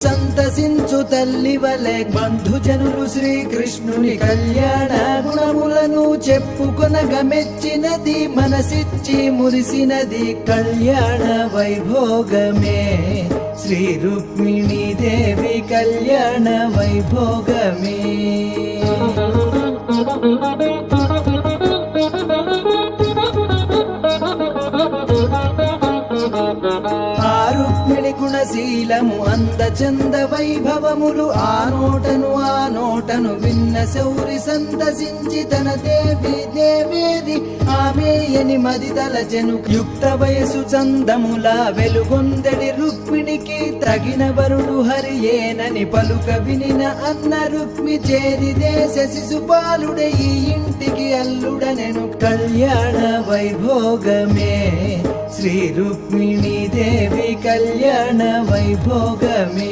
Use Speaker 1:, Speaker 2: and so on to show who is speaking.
Speaker 1: సంతసించు తల్లి వలె బంధుజనులు శ్రీకృష్ణుని కళ్యాణ గుణములను చెప్పుకొనగా మెచ్చినది, మనసిచ్చి మురిసినది కళ్యాణ వైభోగమే. శ్రీ రుక్మిణీ దేవి కళ్యాణ వైభోగమే. ఆ రుక్మిణి గుణశీలము అందచంద వైభవములు ఆ నోటను విన్న శౌరి సంతసించి తన దేవి దేవేది ఆమెయని మది తలచెను. యుక్త వయసు చందములా వెలుగొందడి రుక్మిణికి తగిన వరుడు హరియేనని పలుక వినిన అన్న రుక్మి చేరి దేశ శిశుపాలుడే ఈ ఇంటికి అల్లుడనెను కళ్యాణ వైభోగమే. శ్రీ రుక్మిణీ దేవి కళ్యాణ వైభోగమే.